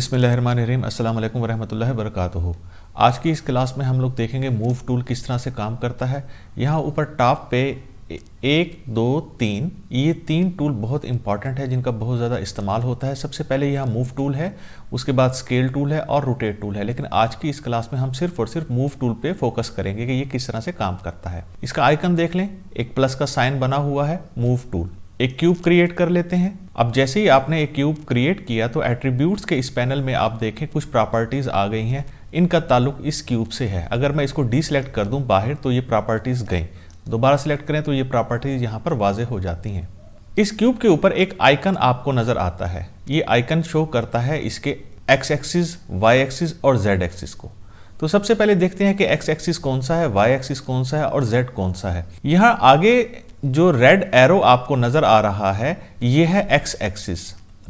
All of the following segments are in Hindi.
बिस्मिल्लाहिर्रहमानिर्रहीम अस्सलाम वालेकुम वरहमतुल्लाहि वबरकातुहू। आज की इस क्लास में हम लोग देखेंगे मूव टूल किस तरह से काम करता है। यहाँ ऊपर टॉप पे 1, 2, 3 ये 3 टूल बहुत इंपॉर्टेंट है जिनका बहुत ज़्यादा इस्तेमाल होता है। सबसे पहले यहाँ मूव टूल है, उसके बाद स्केल टूल है और रोटेट टूल है। लेकिन आज की इस क्लास में हम सिर्फ और सिर्फ मूव टूल पे फोकस करेंगे कि ये किस तरह से काम करता है। इसका आइकन देख लें, एक प्लस का साइन बना हुआ है, मूव टूल। एक क्यूब क्रिएट कर लेते हैं। अब जैसे ही आपने एक क्यूब क्रिएट किया तो एट्रीब्यूट्स के इस पैनल में आप देखें कुछ प्रॉपर्टीज आ गई हैं। इनका ताल्लुक इस क्यूब से है। अगर मैं इसको डीसेलेक्ट कर दूं बाहर तो ये प्रॉपर्टीज गई, दोबारा सिलेक्ट करें तो ये प्रॉपर्टीज यहाँ पर वाजे हो जाती हैं। इस क्यूब के ऊपर एक आइकन आपको नजर आता है। ये आइकन शो करता है इसके एक्स एक्सिस, वाई एक्सिस और जेड एक्सिस को। तो सबसे पहले देखते हैं कि एक्स एक्सिस कौन सा है, वाई एक्सिस कौन सा है और जेड कौन सा है। यहाँ आगे जो रेड एरो आपको नजर आ रहा है ये है x axis.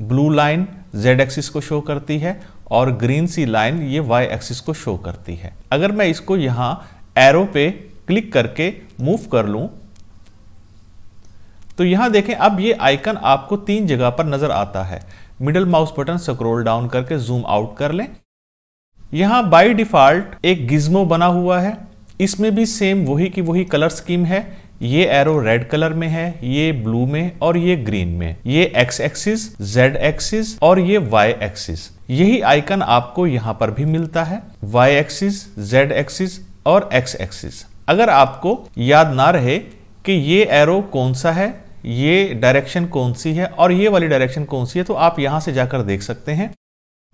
Blue line Z axis को शो करती है और ग्रीन सी लाइन ये वाई एक्सिस को शो करती है। अगर मैं इसको यहां एरो पे क्लिक करके मूव कर लूं तो यहां देखें अब ये आइकन आपको 3 जगह पर नजर आता है। Middle mouse button scroll down करके जूम आउट कर लें। यहां बाय डिफॉल्ट एक गिज्मो बना हुआ है, इसमें भी सेम वही की वही कलर स्कीम है। ये एरो रेड कलर में है, ये ब्लू में और ये ग्रीन में। ये एक्स एक्सिस, जेड एक्सिस और ये वाई एक्सिस। यही आइकन आपको यहां पर भी मिलता है, वाई एक्सिस, जेड एक्सिस और एक्स एक्सिस। अगर आपको याद ना रहे कि ये एरो कौन सा है, ये डायरेक्शन कौन सी है और ये वाली डायरेक्शन कौन सी है, तो आप यहां से जाकर देख सकते हैं।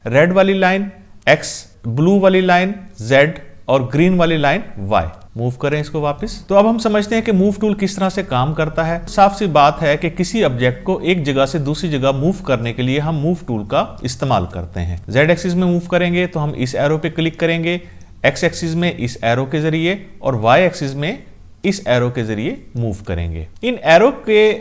रेड वाली लाइन एक्स, ब्लू वाली लाइन जेड और ग्रीन वाली लाइन वाई। मूव करें इसको वापस। तो अब हम समझते हैं कि मूव टूल किस तरह से काम करता है। साफ सी बात है कि किसी ऑब्जेक्ट को एक जगह से दूसरी जगह मूव करने के लिए हम मूव टूल का इस्तेमाल करते हैं। जेड एक्सिस में मूव करेंगे तो हम इस एरो पे क्लिक करेंगे, एक्स एक्सिस में इस एरो के जरिए और वाई एक्सिस में इस एरो के जरिए मूव करेंगे। इन एरो के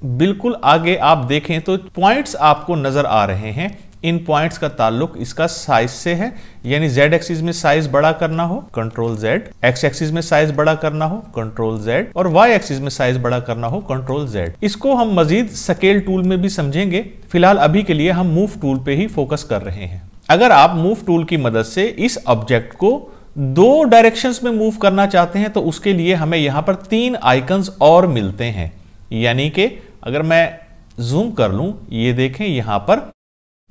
बिल्कुल आगे आप देखें तो पॉइंट्स आपको नजर आ रहे हैं। इन पॉइंट्स का ताल्लुक इसका साइज से है, यानी जेड एक्सिस में साइज बड़ा करना हो कंट्रोल जेड, एक्स एक्सिस में साइज बड़ा करना हो कंट्रोल जेड और वाई एक्सिस में साइज बड़ा करना हो कंट्रोल जेड। इसको हम मजीद स्केल टूल में भी समझेंगे। फिलहाल अभी के लिए हम मूव टूल पे ही फोकस कर रहे हैं। अगर आप मूव टूल की मदद से इस ऑब्जेक्ट को 2 डायरेक्शंस में मूव करना चाहते हैं तो उसके लिए हमें यहां पर 3 आइकन्स और मिलते हैं। यानी कि अगर मैं जूम कर लूं, ये देखें यहां पर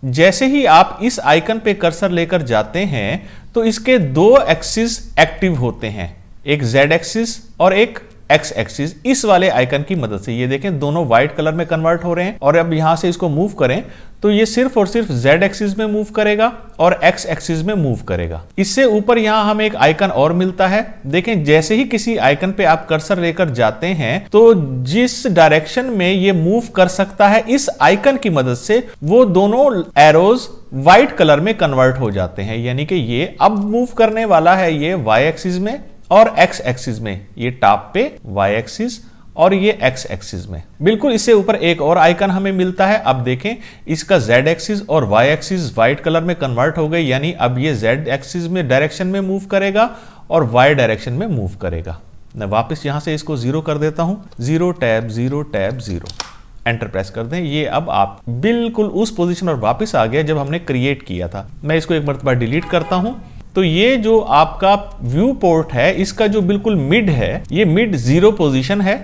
जैसे ही आप इस आइकन पे कर्सर लेकर जाते हैं तो इसके 2 एक्सिस एक्टिव होते हैं, एक जेड एक्सिस और एक एक्स एक्सिस। इस वाले आइकन की मदद से ये देखें दोनों व्हाइट कलर में कन्वर्ट हो रहे हैं। और अब यहां से इसको मूव करें तो ये सिर्फ और सिर्फ जेड एक्सिस में मूव करेगा और एक्स एक्सिस में मूव करेगा। इससे ऊपर यहां हमें एक आइकन और मिलता है। देखें जैसे ही किसी आइकन पे आप कर्सर लेकर जाते हैं तो जिस डायरेक्शन में ये मूव कर सकता है इस आइकन की मदद से वो दोनों एरोज व्हाइट कलर में कन्वर्ट हो जाते हैं। यानी कि ये अब मूव करने वाला है ये वाई एक्सिस में और एक्स एक्सिस में, ये टॉप पे वाई एक्सिस और ये एक्स एक्सिस में। बिल्कुल इससे ऊपर एक और आइकन हमें मिलता है। अब देखें इसका जेड एक्सिस और वाई एक्सिस व्हाइट कलर में कन्वर्ट हो गए, यानी अब ये जेड एक्सिस में डायरेक्शन में मूव करेगा और वाई डायरेक्शन में मूव करेगा। मैं वापस यहां से इसको 0 कर देता हूं, 0 टैब 0 टैब 0, एंटर प्रेस कर दें। ये अब आप बिल्कुल उस पोजीशन पर वापस आ गया जब हमने क्रिएट किया था। मैं इसको एक मरतबा डिलीट करता हूं। तो ये जो आपका व्यू पोर्ट है इसका जो बिल्कुल मिड है, ये मिड 0 पोजीशन है।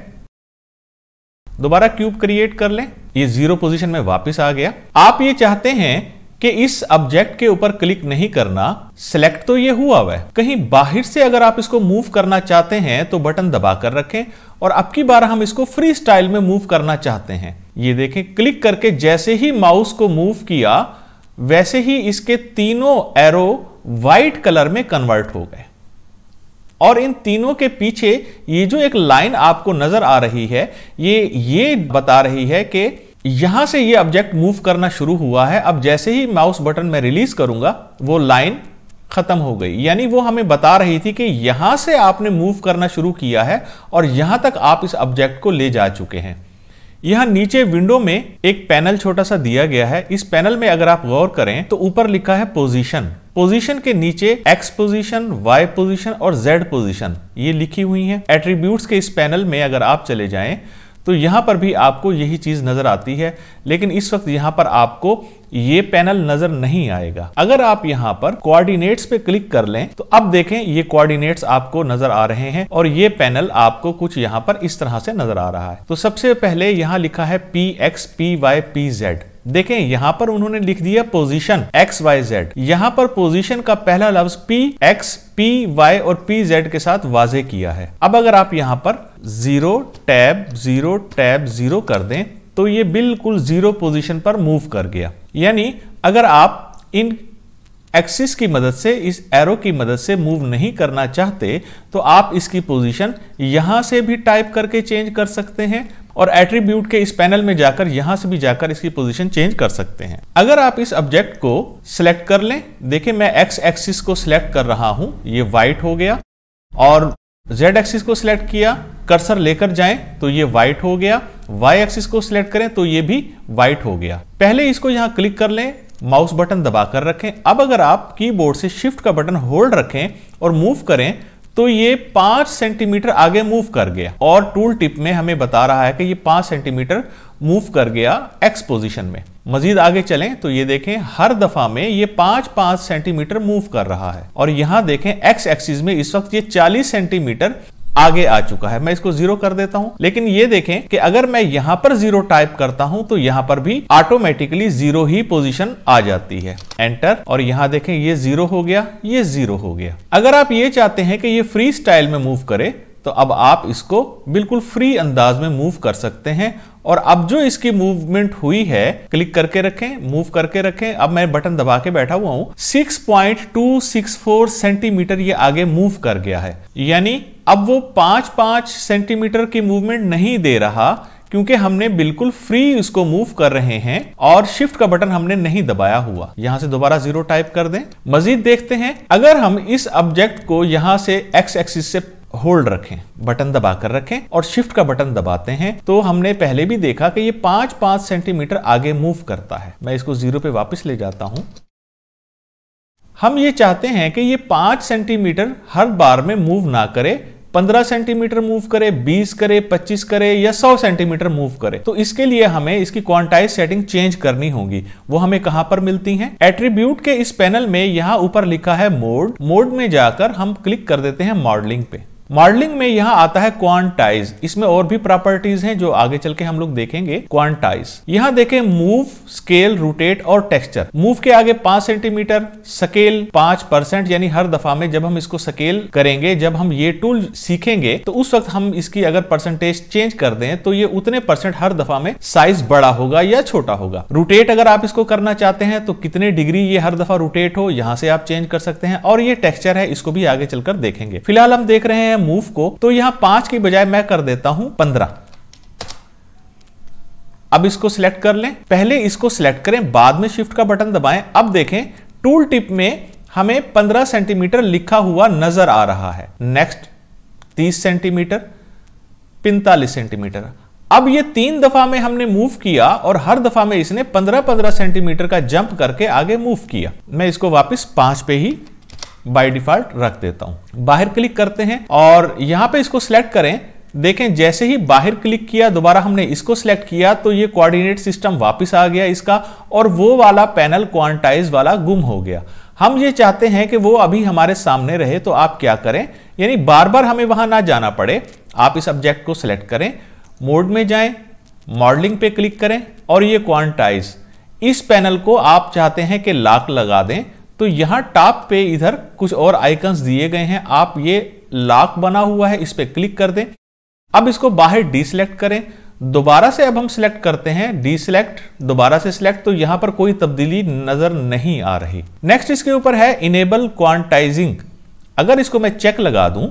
दोबारा क्यूब क्रिएट कर लें, ये 0 पोजीशन में वापस आ गया। आप ये चाहते हैं कि इस ऑब्जेक्ट के ऊपर क्लिक नहीं करना, सिलेक्ट तो ये हुआ है, कहीं बाहर से अगर आप इसको मूव करना चाहते हैं तो बटन दबा कर रखें। और अब की बार हम इसको फ्री स्टाइल में मूव करना चाहते हैं। ये देखें क्लिक करके जैसे ही माउस को मूव किया वैसे ही इसके तीनों एरो व्हाइट कलर में कन्वर्ट हो गए। और इन तीनों के पीछे ये जो एक लाइन आपको नजर आ रही है ये बता रही है कि यहां से ये ऑब्जेक्ट मूव करना शुरू हुआ है। अब जैसे ही माउस बटन मैं रिलीज करूंगा वो लाइन खत्म हो गई। यानी वो हमें बता रही थी कि यहां से आपने मूव करना शुरू किया है और यहां तक आप इस ऑब्जेक्ट को ले जा चुके हैं। यहां नीचे विंडो में एक पैनल छोटा सा दिया गया है। इस पैनल में अगर आप गौर करें तो ऊपर लिखा है पोजीशन। पोजीशन के नीचे एक्स पोजीशन, वाई पोजीशन और जेड पोजीशन ये लिखी हुई है। एट्रीब्यूट्स के इस पैनल में अगर आप चले जाएं तो यहां पर भी आपको यही चीज नजर आती है, लेकिन इस वक्त यहां पर आपको ये पैनल नजर नहीं आएगा। अगर आप यहां पर कोऑर्डिनेट्स पे क्लिक कर लें तो अब देखें ये कोऑर्डिनेट्स आपको नजर आ रहे हैं और ये पैनल आपको कुछ यहां पर इस तरह से नजर आ रहा है। तो सबसे पहले यहां लिखा है PX, PY, PZ। देखें यहां पर उन्होंने लिख दिया पोजीशन XYZ। यहां पर पोजीशन का पहला लफ्ज PX, PY और PZ के साथ वाजे किया है। अब अगर आप यहां पर 0 टैब 0 टैब 0 कर दें तो ये बिल्कुल 0 पोजीशन पर मूव कर गया। यानी अगर आप इन एक्सिस की मदद से, इस एरो की मदद से मूव नहीं करना चाहते तो आप इसकी पोजीशन यहां से भी टाइप करके चेंज कर सकते हैं और एट्रीब्यूट के इस पैनल में जाकर यहां से भी जाकर इसकी पोजीशन चेंज कर सकते हैं। अगर आप इस ऑब्जेक्ट को सिलेक्ट कर लें, देखिए मैं एक्स एक्सिस को सिलेक्ट कर रहा हूं, ये व्हाइट हो गया, और जेड एक्सिस को सिलेक्ट किया, कर्सर लेकर जाएं तो ये व्हाइट हो गया, वाई एक्सिस को सिलेक्ट करें तो ये भी व्हाइट हो गया। पहले इसको यहां क्लिक कर लें, माउस बटन दबाकर रखें। अब अगर आप कीबोर्ड से शिफ्ट का बटन होल्ड रखें और मूव करें तो ये 5 सेंटीमीटर आगे मूव कर गया, और टूल टिप में हमें बता रहा है कि ये 5 सेंटीमीटर मूव कर गया एक्स पोजीशन में। मजीद आगे चलें तो ये देखें हर दफा में ये 5-5 सेंटीमीटर मूव कर रहा है, और यहां देखें एक्स एक्सिस में इस वक्त ये 40 सेंटीमीटर आगे आ चुका है। मैं इसको 0 कर देता हूं, लेकिन ये देखें कि अगर मैं यहां पर 0 टाइप करता हूं तो यहां पर भी ऑटोमेटिकली 0 ही पोजीशन आ जाती है। एंटर, और यहां देखें ये 0 हो गया, ये 0 हो गया। अगर आप ये चाहते हैं कि ये फ्री स्टाइल में मूव करे तो अब आप इसको बिल्कुल फ्री अंदाज में मूव कर सकते हैं। और अब जो इसकी मूवमेंट हुई है, क्लिक करके रखें, मूव करके रखें, अब मैं बटन दबा के बैठा हुआ हूं, 6.264 सेंटीमीटर ये आगे मूव कर गया है। यानी अब वो 5-5 सेंटीमीटर की मूवमेंट नहीं दे रहा, क्योंकि हमने बिल्कुल फ्री उसको मूव कर रहे हैं और शिफ्ट का बटन हमने नहीं दबाया हुआ। यहां से दोबारा 0 टाइप कर दें। मजीद देखते हैं, अगर हम इस ऑब्जेक्ट को यहां से एक्स एक्सिस से होल्ड रखें, बटन दबाकर रखें और शिफ्ट का बटन दबाते हैं तो हमने पहले भी देखा कि ये 5-5 सेंटीमीटर आगे मूव करता है। मैं इसको 0 पे वापस ले जाता हूं। हम ये चाहते हैं कि ये 5 सेंटीमीटर हर बार में मूव ना करे, 15 सेंटीमीटर मूव करे, 20 करे, 25 करे या 100 सेंटीमीटर मूव करे। तो इसके लिए हमें इसकी क्वांटाइज सेटिंग चेंज करनी होगी। वो हमें कहां पर मिलती हैं? एट्रीब्यूट के इस पैनल में यहां ऊपर लिखा है मोड। मोड में जाकर हम क्लिक कर देते हैं मॉडलिंग पे। मॉडलिंग में यहां आता है क्वांटाइज। इसमें और भी प्रॉपर्टीज हैं जो आगे चल के हम लोग देखेंगे। क्वांटाइज, यहां देखें मूव, स्केल, रोटेट और टेक्सचर। मूव के आगे 5 सेंटीमीटर, स्केल 5%, यानी हर दफा में जब हम इसको स्केल करेंगे, जब हम ये टूल सीखेंगे तो उस वक्त हम इसकी अगर परसेंटेज चेंज कर दें तो ये उतने % हर दफा में साइज बड़ा होगा या छोटा होगा। रोटेट अगर आप इसको करना चाहते हैं तो कितने डिग्री ये हर दफा रोटेट हो, यहां से आप चेंज कर सकते हैं। और ये टेक्सचर है, इसको भी आगे चलकर देखेंगे। फिलहाल हम देख रहे हैं मूव को, तो यहां 5 की बजाय मैं कर देता हूं 15। अब इसको सिलेक्ट कर लें, पहले इसको सिलेक्ट करें, बाद में शिफ्ट का बटन दबाएं। अब देखें टूल टिप में हमें 15 सेंटीमीटर लिखा हुआ नजर आ रहा है। Next 30 centimetre, 45 centimetre. अब ये 3 दफा में हमने मूव किया और हर दफा में इसने 15-15 सेंटीमीटर का जंप करके आगे मूव किया। मैं इसको वापस 5 पे ही बाय डिफॉल्ट रख देता हूं। बाहर क्लिक करते हैं और यहां पे इसको सिलेक्ट करें। देखें जैसे ही बाहर क्लिक किया, दोबारा हमने इसको सिलेक्ट किया तो ये कोऑर्डिनेट सिस्टम वापस आ गया इसका, और वो वाला पैनल क्वांटाइज वाला गुम हो गया। हम ये चाहते हैं कि वो अभी हमारे सामने रहे, तो आप क्या करें, यानी बार बार हमें वहां ना जाना पड़े। आप इस ऑब्जेक्ट को सिलेक्ट करें, मोड में जाएं, मॉडलिंग पे क्लिक करें और ये क्वांटाइज, इस पैनल को आप चाहते हैं कि लॉक लगा दें तो यहां टॉप पे इधर कुछ और आइकन्स दिए गए हैं। आप ये लॉक बना हुआ है, इस पे क्लिक कर दें। अब इसको बाहर डीसिलेक्ट करें, दोबारा से अब हम सिलेक्ट करते हैं, डीसिलेक्ट, दोबारा से सिलेक्ट, तो यहां पर कोई तब्दीली नजर नहीं आ रही। नेक्स्ट इसके ऊपर है इनेबल क्वांटाइजिंग। अगर इसको मैं चेक लगा दूं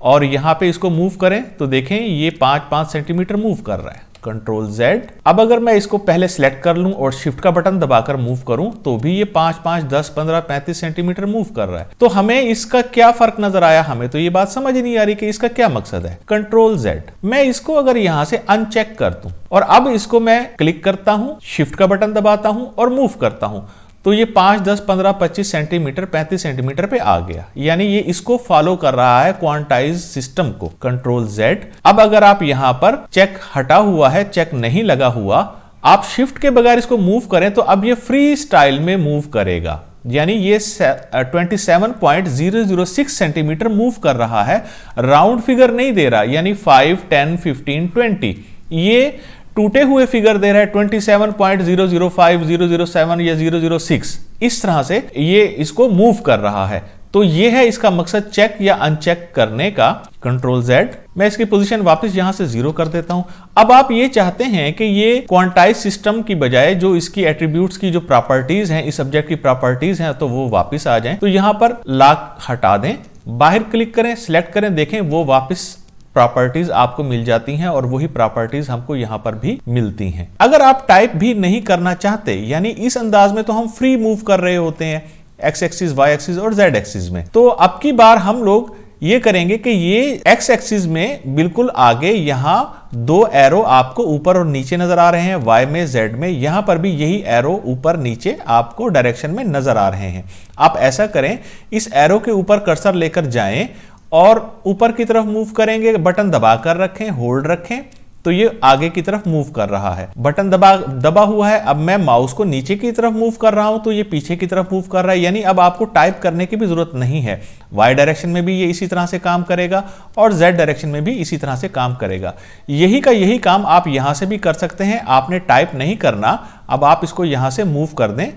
और यहां पे इसको मूव करें तो देखें ये 5-5 सेंटीमीटर मूव कर रहा है। Control Z। अब अगर मैं इसको पहले सिलेक्ट कर लूं और शिफ्ट का बटन दबाकर मूव करूं तो भी ये 5-5, 10, 15, 35 सेंटीमीटर मूव कर रहा है। तो हमें इसका क्या फर्क नजर आया? हमें तो ये बात समझ ही नहीं आ रही कि इसका क्या मकसद है। Control Z। मैं इसको अगर यहां से अनचेक कर दूं और अब इसको मैं क्लिक करता हूं, शिफ्ट का बटन दबाता हूं और मूव करता हूं, तो ये 5, 10, 15, 25 सेंटीमीटर, 35 सेंटीमीटर पे आ गया, यानी ये इसको फॉलो कर रहा है क्वांटाइज सिस्टम को। Control Z। अब अगर आप यहां पर चेक हटा हुआ है, चेक नहीं लगा हुआ, आप शिफ्ट के बगैर इसको मूव करें तो अब ये फ्री स्टाइल में मूव करेगा, यानी ये 27.006 सेंटीमीटर मूव कर रहा है, राउंड फिगर नहीं दे रहा, यानी 5, 10, 15, 20, ये टूटे हुए फिगर दे रहा है 27.005, 007 या 006, इस तरह से ये इसको मूव कर रहा है। तो ये है इसका मकसद चेक या अनचेक करने का। Control Z। मैं इसकी पोजीशन वापस यहां से 0 कर देता हूं। अब आप ये चाहते हैं कि ये क्वांटाइज सिस्टम की बजाय जो इसकी एट्रीब्यूट्स की जो प्रॉपर्टीज हैं, इस सब्जेक्ट की प्रॉपर्टीज हैं, तो वो वापस आ जाएं। तो यहां पर लॉक हटा दें, बाहर क्लिक करें, सिलेक्ट करें, देखें वो वापस प्रॉपर्टीज आपको मिल जाती हैं और वही प्रॉपर्टीज हमको यहां पर भी मिलती हैं। अगर आप टाइप भी नहीं करना चाहते, यानी इस अंदाज में तो हम फ्री मूव कर रहे होते हैं एक्स एक्सिस, वाई एक्सिस और जेड एक्सिस में, तो अब की बार हम लोग ये करेंगे कि ये एक्स एक्सिस में बिल्कुल आगे यहां 2 एरो आपको ऊपर और नीचे नजर आ रहे हैं, वाई में, जेड में, यहां पर भी यही एरो ऊपर नीचे आपको डायरेक्शन में नजर आ रहे हैं। आप ऐसा करें, इस एरो के ऊपर कर्सर लेकर जाएं और ऊपर की तरफ मूव करेंगे, बटन दबाकर रखें, होल्ड रखें, तो ये आगे की तरफ मूव कर रहा है। बटन दबा हुआ है। अब मैं माउस को नीचे की तरफ मूव कर रहा हूं तो ये पीछे की तरफ मूव कर रहा है, यानी अब आपको टाइप करने की भी जरूरत नहीं है। वाई डायरेक्शन में भी ये इसी तरह से काम करेगा और जेड डायरेक्शन में भी इसी तरह से काम करेगा। यही का यही काम आप यहां से भी कर सकते हैं। आपने टाइप नहीं करना, अब आप इसको यहां से मूव कर दें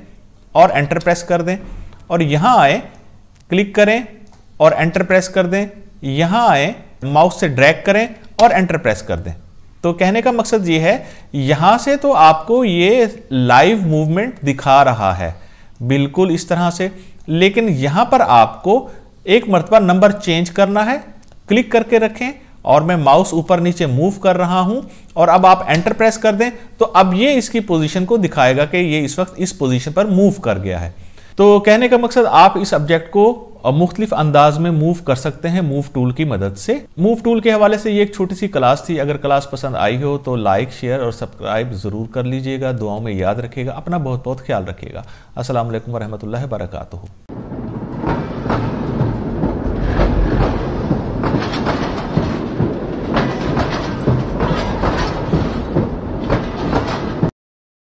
और एंटर प्रेस कर दें और यहां आए, क्लिक करें और एंटर प्रेस कर दें, यहां आए, माउस से ड्रैग करें और एंटर प्रेस कर दें। तो कहने का मकसद ये है, यहां से तो आपको ये लाइव मूवमेंट दिखा रहा है बिल्कुल इस तरह से, लेकिन यहां पर आपको एक मर्तबा नंबर चेंज करना है। क्लिक करके रखें और मैं माउस ऊपर नीचे मूव कर रहा हूं और अब आप एंटर प्रेस कर दें तो अब ये इसकी पोजीशन को दिखाएगा कि ये इस वक्त इस पोजीशन पर मूव कर गया है। तो कहने का मकसद, आप इस ऑब्जेक्ट को मुख्तलिफ अंदाज में मूव कर सकते हैं मूव टूल की मदद से। मूव टूल के हवाले से ये एक छोटी सी क्लास थी। अगर क्लास पसंद आई हो तो लाइक, शेयर और सब्सक्राइब जरूर कर लीजिएगा। दुआओं में याद रखिएगा। अपना बहुत बहुत ख्याल रखिएगा। अस्सलाम वालेकुम वरहमतुल्लाहि वबरकातुहू।